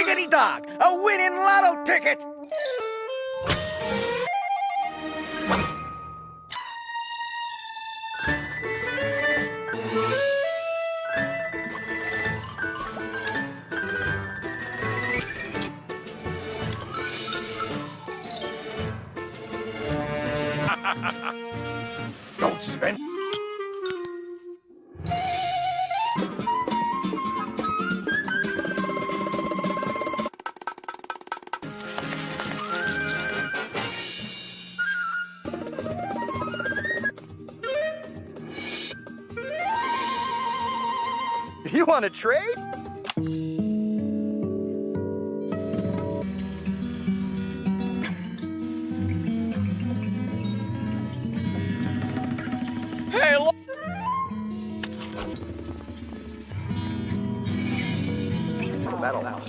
Diggity dog! A winning lotto ticket! Don't spend. You want to trade? Hey, look! Metal. Wow.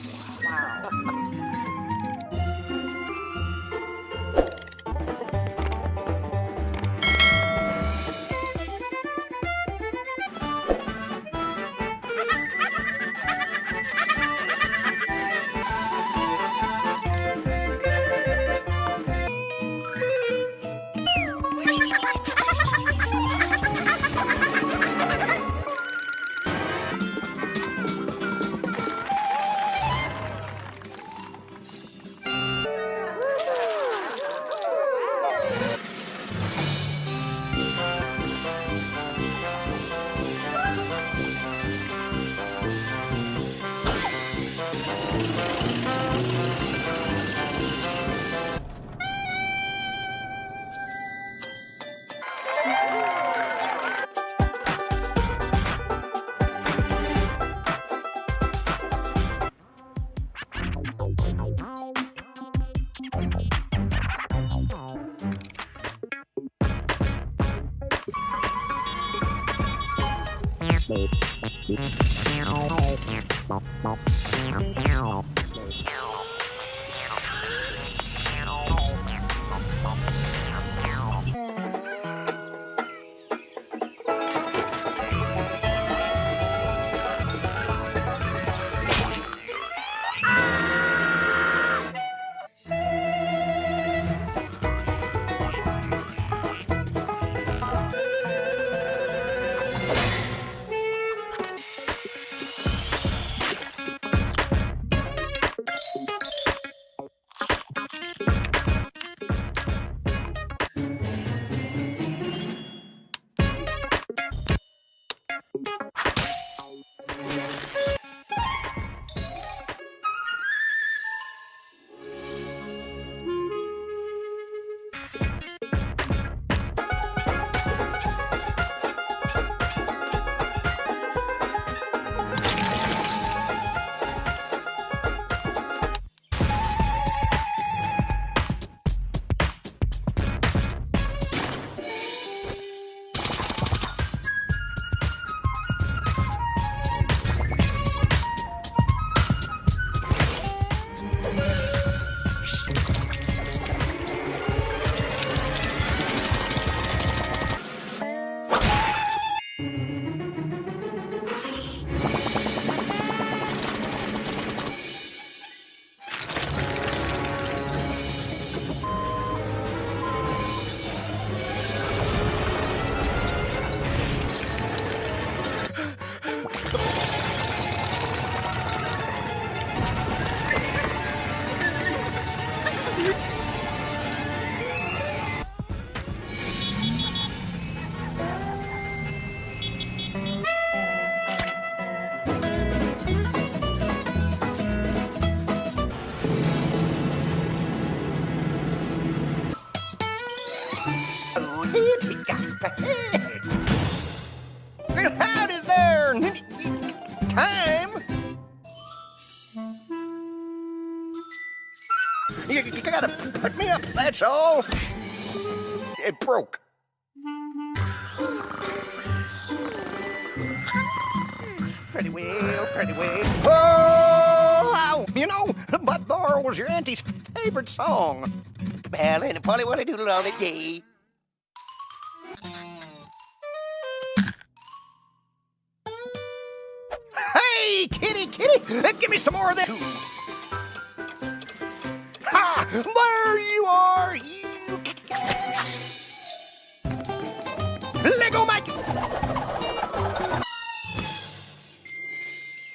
Well, howdy there. Time. You gotta put me up, that's all. It broke. Pretty well, pretty well. Oh, you know, But Bar was your auntie's favorite song. Well, and Polly Wolly Doodle all the day. Hey, kitty, give me some more of that. Ha! There you are, you... Lego Mike!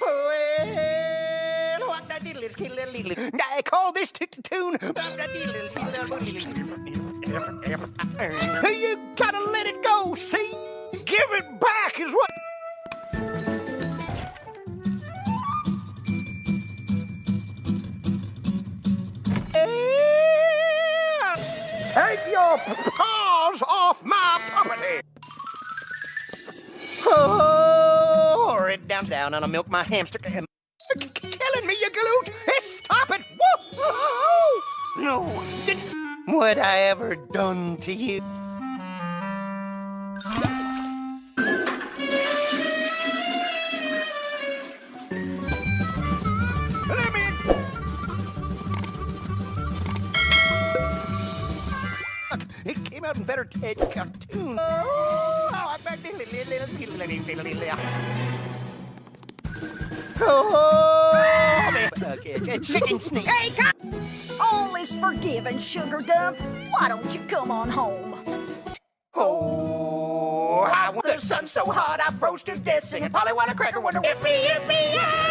Well, what the diddle is I call this tune. You gotta let it go, see? Give it back is what... Take your paws off my property! Oh, down, and I'll milk my hamster. Killing me, you galoot! Stop it! Whoa! No, what I ever done to you? Let me... It came out in better cartoon. Chicken sneak. Hey, All is forgiven, Sugar Dump. Why don't you come on home? Oh, I want the sun so hot I froze to death singing Polly Wanna Cracker Wonder. Yippee, yippee, yay!